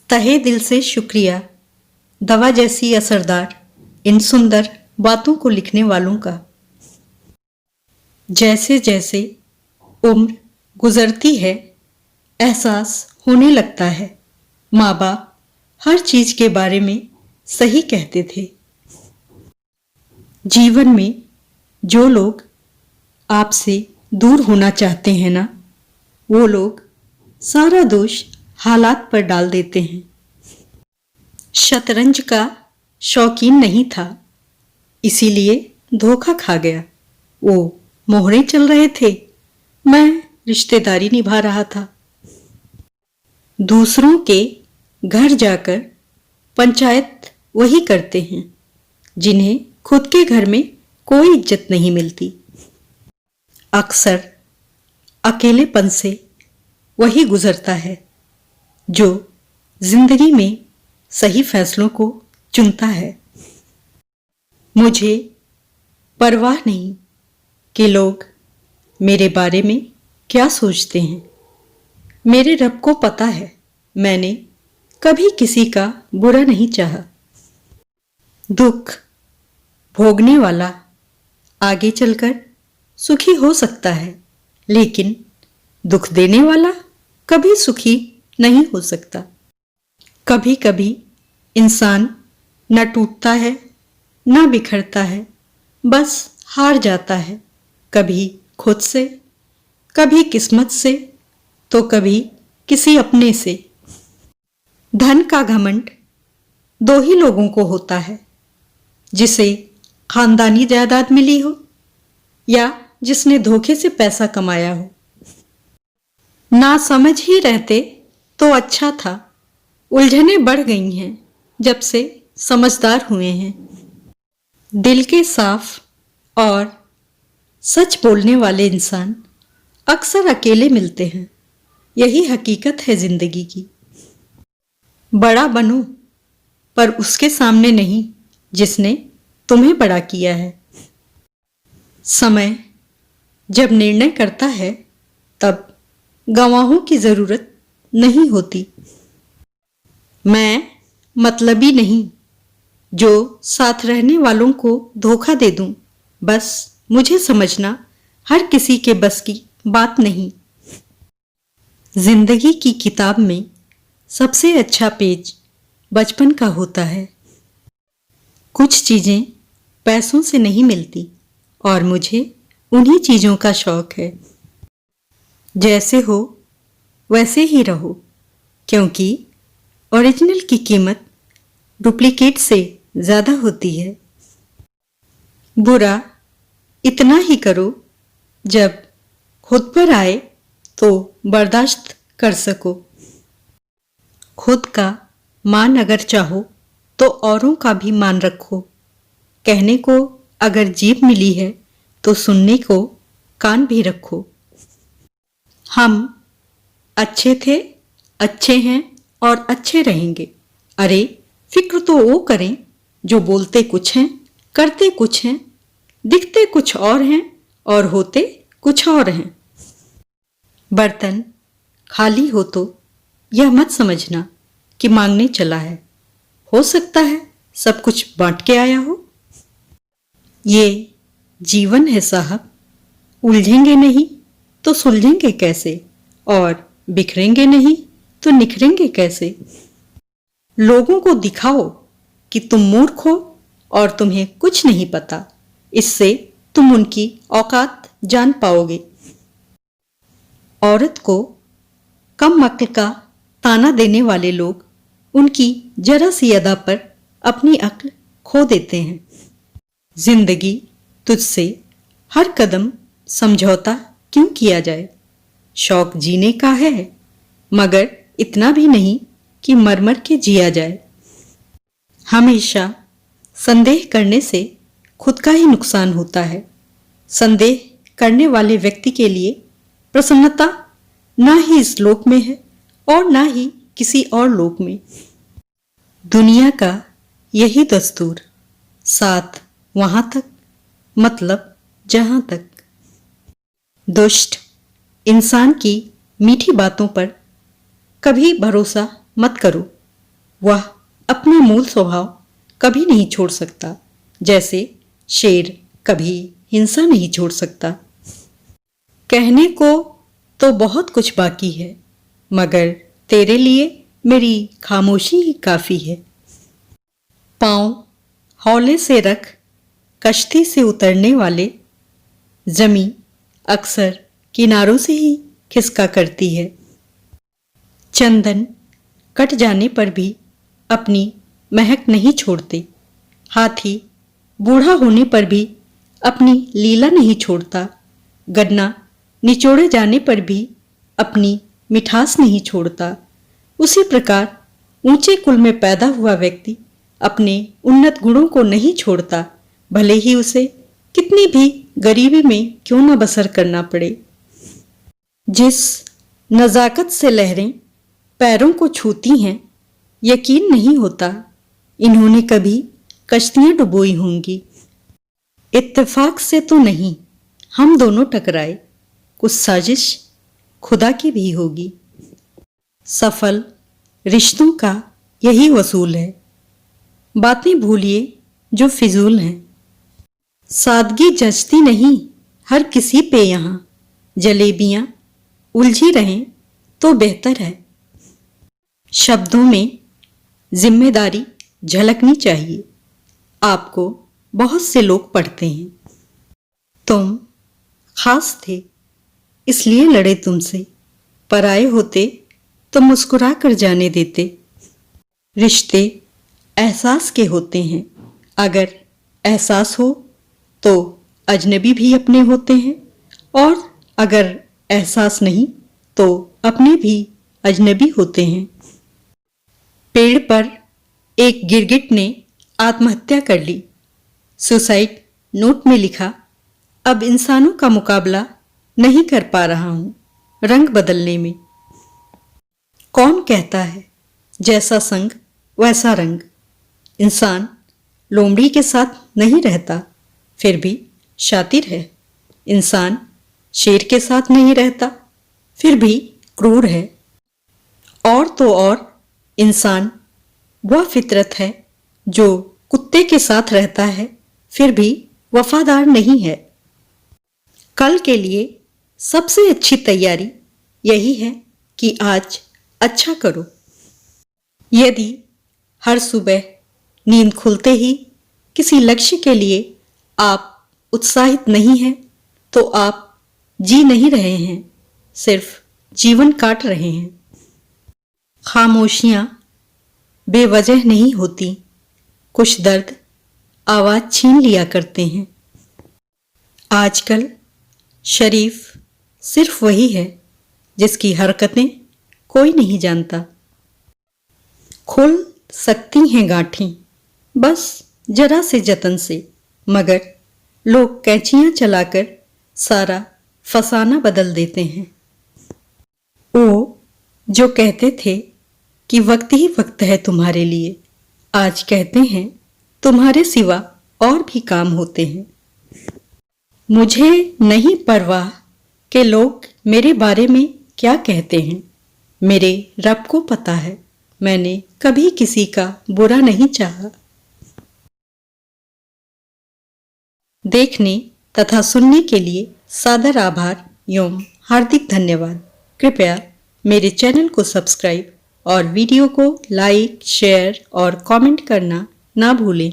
तहे दिल से शुक्रिया दवा जैसी असरदार इन सुंदर बातों को लिखने वालों का। जैसे जैसे उम्र गुजरती है एहसास होने लगता है माँ बाप हर चीज के बारे में सही कहते थे। जीवन में जो लोग आपसे दूर होना चाहते हैं ना, वो लोग सारा दोष हालात पर डाल देते हैं। शतरंज का शौकीन नहीं था, इसीलिए धोखा खा गया। वो मोहरे चल रहे थे, मैं रिश्तेदारी निभा रहा था। दूसरों के घर जाकर पंचायत वही करते हैं जिन्हें खुद के घर में कोई इज्जत नहीं मिलती। अक्सर अकेलेपन से वही गुजरता है जो जिंदगी में सही फैसलों को चुनता है। मुझे परवाह नहीं कि लोग मेरे बारे में क्या सोचते हैं। मेरे रब को पता है, मैंने कभी किसी का बुरा नहीं चाहा। दुख भोगने वाला आगे चलकर सुखी हो सकता है, लेकिन दुख देने वाला कभी सुखी नहीं हो सकता। कभी कभी इंसान न टूटता है न बिखरता है, बस हार जाता है, कभी खुद से, कभी किस्मत से, तो कभी किसी अपने से। धन का घमंड दो ही लोगों को होता है, जिसे खानदानी जायदाद मिली हो या जिसने धोखे से पैसा कमाया हो। ना समझ ही रहते तो अच्छा था, उलझनें बढ़ गई हैं जब से समझदार हुए हैं। दिल के साफ और सच बोलने वाले इंसान अक्सर अकेले मिलते हैं, यही हकीकत है जिंदगी की। बड़ा बनो पर उसके सामने नहीं जिसने तुम्हें बड़ा किया है। समय जब निर्णय करता है तब गवाहों की जरूरत नहीं होती। मैं मतलबी नहीं जो साथ रहने वालों को धोखा दे दूं, बस मुझे समझना हर किसी के बस की बात नहीं। जिंदगी की किताब में सबसे अच्छा पेज बचपन का होता है। कुछ चीजें पैसों से नहीं मिलती और मुझे उन्हीं चीजों का शौक है। जैसे हो वैसे ही रहो, क्योंकि ओरिजिनल की कीमत डुप्लीकेट से ज्यादा होती है। बुरा इतना ही करो जब खुद पर आए तो बर्दाश्त कर सको। खुद का मान अगर चाहो तो औरों का भी मान रखो। कहने को अगर जीभ मिली है तो सुनने को कान भी रखो। हम अच्छे थे, अच्छे हैं और अच्छे रहेंगे। अरे फिक्र तो वो करें जो बोलते कुछ हैं, करते कुछ हैं, दिखते कुछ और हैं और होते कुछ और हैं। बर्तन खाली हो तो यह मत समझना कि मांगने चला है, हो सकता है सब कुछ बांट के आया हो। ये जीवन है साहब, उलझेंगे नहीं तो सुलझेंगे कैसे, और बिखरेंगे नहीं तो निखरेंगे कैसे। लोगों को दिखाओ कि तुम मूर्ख हो और तुम्हें कुछ नहीं पता, इससे तुम उनकी औकात जान पाओगे। औरत को कम अक्ल का ताना देने वाले लोग उनकी जरा सी अदा पर अपनी अक्ल खो देते हैं। जिंदगी तुझसे हर कदम समझौता क्यों किया जाए। शौक जीने का है, मगर इतना भी नहीं कि मर मर के जिया जाए। हमेशा संदेह करने से खुद का ही नुकसान होता है। संदेह करने वाले व्यक्ति के लिए प्रसन्नता ना ही इस लोक में है और ना ही किसी और लोक में। दुनिया का यही दस्तूर, साथ वहां तक मतलब जहां तक। दुष्ट इंसान की मीठी बातों पर कभी भरोसा मत करो, वह अपना मूल स्वभाव कभी नहीं छोड़ सकता, जैसे शेर कभी हिंसा नहीं छोड़ सकता। कहने को तो बहुत कुछ बाकी है, मगर तेरे लिए मेरी खामोशी ही काफी है। पाँव हौले से रख कश्ती से उतरने वाले, जमी अक्सर किनारों से ही खिसका करती है। चंदन कट जाने पर भी अपनी महक नहीं छोड़ते। हाथी बूढ़ा होने पर भी अपनी लीला नहीं छोड़ता। गन्ना निचोड़े जाने पर भी अपनी मिठास नहीं छोड़ता। उसी प्रकार ऊंचे कुल में पैदा हुआ व्यक्ति अपने उन्नत गुणों को नहीं छोड़ता, भले ही उसे कितनी भी गरीबी में क्यों न बसर करना पड़े। जिस नजाकत से लहरें पैरों को छूती हैं, यकीन नहीं होता इन्होंने कभी कश्तियां डुबोई होंगी। इत्तेफाक से तो नहीं हम दोनों टकराए, कुछ साजिश खुदा की भी होगी। सफल रिश्तों का यही वसूल है। बातें भूलिए जो फिजूल हैं। सादगी जचती नहीं हर किसी पे यहाँ, जलेबियां उलझी रहें तो बेहतर है। शब्दों में जिम्मेदारी झलकनी चाहिए। आपको बहुत से लोग पढ़ते हैं। तुम खास थे इसलिए लड़े तुमसे, पराए होते तो मुस्कुरा कर जाने देते। रिश्ते एहसास के होते हैं, अगर एहसास हो तो अजनबी भी अपने होते हैं, और अगर एहसास नहीं तो अपने भी अजनबी होते हैं। पेड़ पर एक गिरगिट ने आत्महत्या कर ली। सुसाइड नोट में लिखा, अब इंसानों का मुकाबला नहीं कर पा रहा हूं रंग बदलने में। कौन कहता है जैसा संग वैसा रंग। इंसान लोमड़ी के साथ नहीं रहता, फिर भी शातिर है। इंसान शेर के साथ नहीं रहता, फिर भी क्रूर है। और तो और इंसान वह फितरत है जो कुत्ते के साथ रहता है, फिर भी वफादार नहीं है। कल के लिए सबसे अच्छी तैयारी यही है कि आज अच्छा करो। यदि हर सुबह नींद खुलते ही किसी लक्ष्य के लिए आप उत्साहित नहीं हैं, तो आप जी नहीं रहे हैं, सिर्फ जीवन काट रहे हैं। खामोशियां बेवजह नहीं होती, कुछ दर्द आवाज छीन लिया करते हैं। आजकल शरीफ सिर्फ वही है जिसकी हरकतें कोई नहीं जानता। खुल सकती हैं गांठें बस जरा से जतन से, मगर लोग कैंचियां चलाकर सारा फसाना बदल देते हैं। वो जो कहते थे कि वक्त ही वक्त है तुम्हारे लिए, आज कहते हैं तुम्हारे सिवा और भी काम होते हैं। मुझे नहीं परवाह कि लोग मेरे बारे में क्या कहते हैं। मेरे रब को पता है, मैंने कभी किसी का बुरा नहीं चाहा। देखने तथा सुनने के लिए सादर आभार एवं हार्दिक धन्यवाद। कृपया मेरे चैनल को सब्सक्राइब और वीडियो को लाइक, शेयर और कमेंट करना ना भूलें।